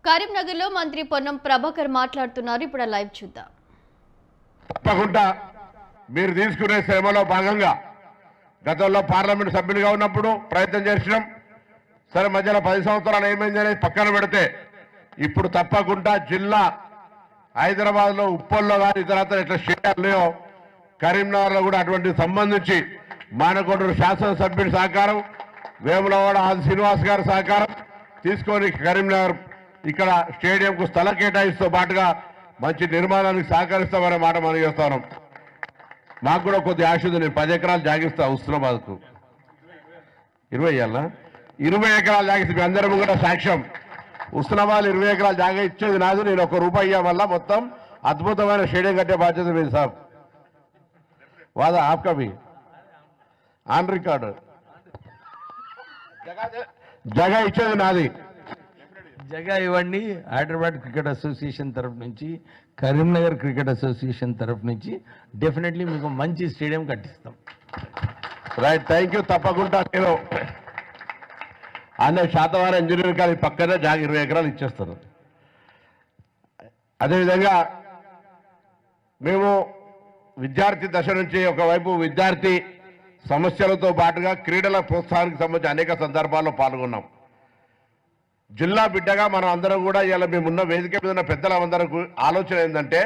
కరీంనగర్లో మంత్రి పొన్నం ప్రభాకర్ మాట్లాడుతున్నారు. ఇప్పుడు లైవ్ చూద్దాం. తప్పకుండా మీరు తీసుకునే శ్రమలో భాగంగా గతంలో పార్లమెంట్ సభ్యునిగా ఉన్నప్పుడు ప్రయత్నం చేసినాం. సరే మధ్యలో 10 సంవత్సరాలు ఏమైంది అనేది పక్కన పెడితే ఇప్పుడు తప్పకుండా జిల్లా హైదరాబాద్లో ఉప్పల్లో కానీ ఇతరత్ర ఇట్లా స్టేడియాలు కరీంనగర్లో కూడా అటువంటి సంబంధించి మానకొండూరు శాసనసభ్యుడి సహకారం, వేములవాడ ఆది శ్రీనివాస్ గారి సహకారం తీసుకొని కరీంనగర్ ఇక్కడ స్టేడియంకు స్థల కేటాయిస్తూ పాటుగా మంచి నిర్మాణానికి సహకరిస్తామనే మాట మనం చేస్తాను. నాకు కూడా కొద్ది ఆశ ఉంది. నేను 10 ఎకరాలు జాగిస్తా హుస్నాబాద్కు. 20 ఎకరాలు జాగిస్తే మీ అందరం కూడా సాక్ష్యం. హుస్నాబాద్ 20 ఎకరాలు జాగా ఇచ్చేది నాదు. నేను ₹1 ఇయ్య వల్ల మొత్తం అద్భుతమైన స్టేడియం కట్టే బాధ్యత మీది సాబ్. వాదా ఆప్కా भी ఆన్ రికార్డు. జగ ఇచ్చేది నాది. జగ ఇవ్వండి. హైదరాబాద్ క్రికెట్ అసోసియేషన్ తరఫు నుంచి, కరీంనగర్ క్రికెట్ అసోసియేషన్ తరఫు నుంచి డెఫినెట్లీ మీకు మంచి స్టేడియం కట్టిస్తాం. Right, thank you. తప్పకుండా నేను అనే శాతవారం ఇంజనీరింగ్ కాలేజ్ పక్కనే 20 ఎకరాలు ఇచ్చేస్తాను. అదేవిధంగా మేము విద్యార్థి దశ నుంచి ఒకవైపు విద్యార్థి సమస్యలతో పాటుగా క్రీడల ప్రోత్సాహానికి సంబంధించి అనేక సందర్భాల్లో పాల్గొన్నాం. జిల్లా బిడ్డగా మనం అందరం కూడా ఇలా మేమున్న వేదిక మీద ఉన్న పెద్దలందరూ ఆలోచన ఏంటంటే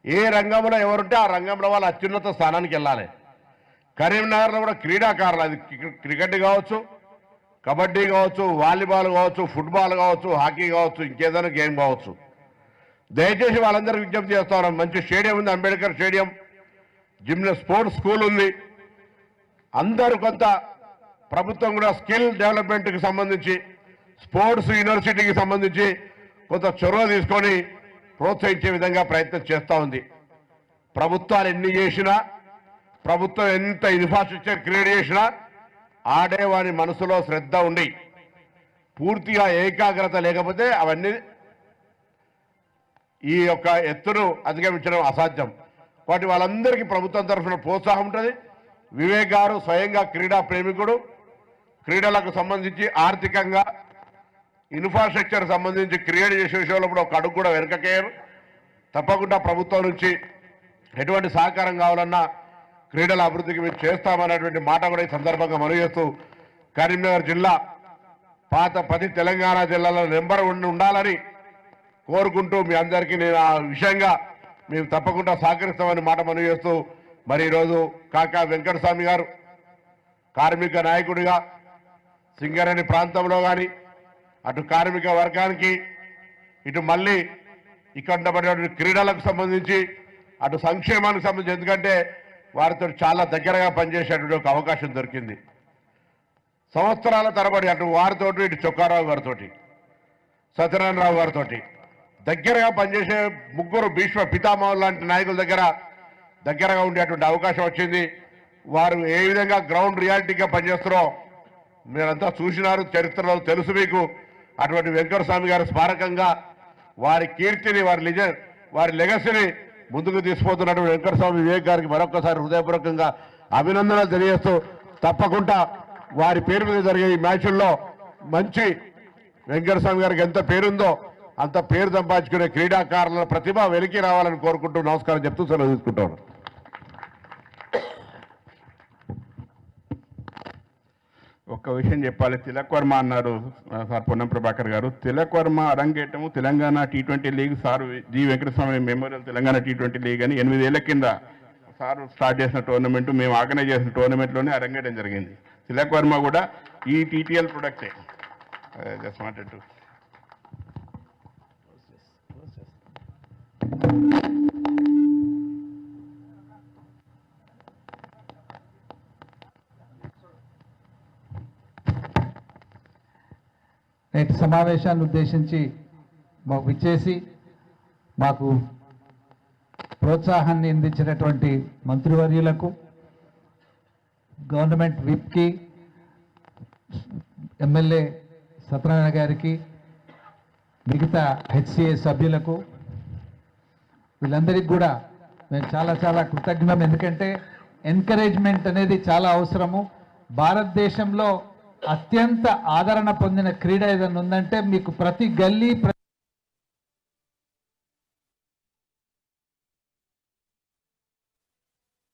ఏ రంగంలో ఎవరుంటే ఆ రంగంలో వాళ్ళు అత్యున్నత స్థానానికి వెళ్ళాలి. కరీంనగర్లో కూడా క్రీడాకారులు, అది క్రికెట్ కావచ్చు, కబడ్డీ కావచ్చు, వాలీబాల్ కావచ్చు, ఫుట్బాల్ కావచ్చు, హాకీ కావచ్చు, ఇంకేదైనా గేమ్ కావచ్చు, దయచేసి వాళ్ళందరికీ విజ్ఞప్తి చేస్తా ఉన్నాం. మంచి స్టేడియం ఉంది, అంబేద్కర్ స్టేడియం, స్పోర్ట్స్ స్కూల్ ఉంది. అందరూ కొంత ప్రభుత్వం కూడా స్కిల్ డెవలప్మెంట్కి సంబంధించి, స్పోర్ట్స్ యూనివర్సిటీకి సంబంధించి కొంత చొరవ తీసుకొని ప్రోత్సహించే విధంగా ప్రయత్నం చేస్తూ ఉంది. ప్రభుత్వాలు ఎన్ని చేసినా, ప్రభుత్వం ఎంత ఇన్ఫ్రాస్ట్రక్చర్ క్రియేట్ చేసినా ఆడేవాని మనసులో శ్రద్ధ ఉండి పూర్తిగా ఏకాగ్రత లేకపోతే అవన్నీ ఈ యొక్క ఎత్తును అధిగమించడం అసాధ్యం. కాబట్టి వాళ్ళందరికీ ప్రభుత్వం తరఫున ప్రోత్సాహం ఉంటుంది. వివేక్ గారు స్వయంగా క్రీడా ప్రేమికుడు. క్రీడలకు సంబంధించి ఆర్థికంగా ఇన్ఫ్రాస్ట్రక్చర్ సంబంధించి క్రియేట్ చేసే విషయంలో కూడా ఒక అడుగు కూడా వెనకకేయరు. తప్పకుండా ప్రభుత్వం నుంచి ఎటువంటి సహకారం కావాలన్నా క్రీడల అభివృద్ధికి మేము చేస్తామనేటువంటి మాట కూడా ఈ సందర్భంగా మనవి చేస్తూ, కరీంనగర్ జిల్లా పాత 10 తెలంగాణ జిల్లాలో నెంబర్ ఉండాలని కోరుకుంటూ మీ అందరికీ నేను ఆ విషయంగా మేము తప్పకుండా సహకరిస్తామని మాట మనవి చేస్తూ, మరి ఈరోజు కాకా వెంకటస్వామి గారు కార్మిక నాయకుడిగా సింగరేణి ప్రాంతంలో కానీ అటు కార్మిక వర్గానికి, ఇటు మళ్ళీ ఇక్కడ ఉండబడినటువంటి క్రీడలకు సంబంధించి, అటు సంక్షేమానికి సంబంధించి, ఎందుకంటే వారితో చాలా దగ్గరగా పనిచేసేటువంటి ఒక అవకాశం దొరికింది. సంవత్సరాల తరబడి అటు వారితో, ఇటు చొక్కారావు గారితో, సత్యనారాయణరావు గారితో దగ్గరగా పనిచేసే ముగ్గురు భీష్మ పితామహులు లాంటి నాయకుల దగ్గరగా ఉండేటువంటి అవకాశం వచ్చింది. వారు ఏ విధంగా గ్రౌండ్ రియాలిటీగా పనిచేస్తారో మీరంతా చూసినారు, చరిత్రలో తెలుసు మీకు. అటువంటి వెంకటస్వామి గారి స్మారకంగా వారి కీర్తిని, వారి లెగసీని ముందుకు తీసుకుపోతున్నటువంటి వెంకటస్వామి వివేక్ గారికి మరొకసారి హృదయపూర్వకంగా అభినందనలు తెలియజేస్తూ, తప్పకుండా వారి పేరు మీద జరిగే ఈ మ్యాచ్ల్లో మంచి వెంకటస్వామి గారికి ఎంత పేరుందో అంత పేరు సంపాదించుకునే క్రీడాకారుల ప్రతిభ వెలికి రావాలని కోరుకుంటూ నమస్కారం చెప్తూ సెలవు తీసుకుంటాను. ఒక్క విషయం చెప్పాలి. తిలక్ వర్మ అన్నారు సార్ పొన్నం ప్రభాకర్ గారు. తిలక్ వర్మ అరంగేటము Telangana T20 league, sir G Venkataswamy memorial Telangana T20 league అని 8 ఏళ్ల కింద సార్ స్టార్ట్ చేసిన టోర్నమెంట్, మేము ఆర్గనైజ్ చేసిన టోర్నమెంట్లోనే అరంగేయడం జరిగింది. తిలక్ వర్మ కూడా ఈ TTL ప్రొడక్టే. జస్ట్ వాంటెడ్ టు నేటి సమావేశాన్ని ఉద్దేశించి మాకు విచ్చేసి మాకు ప్రోత్సాహాన్ని అందించినటువంటి మంత్రివర్యులకు, గవర్నమెంట్ విప్కి, ఎమ్మెల్యే సత్యనారాయణ గారికి, మిగతా HCA సభ్యులకు, వీళ్ళందరికీ కూడా మేము చాలా చాలా కృతజ్ఞం. ఎందుకంటే ఎంకరేజ్మెంట్ అనేది చాలా అవసరము. భారతదేశంలో అత్యంత ఆదరణ పొందిన క్రీడ ఏదైనా ఉందంటే మీకు ప్రతి గల్లీ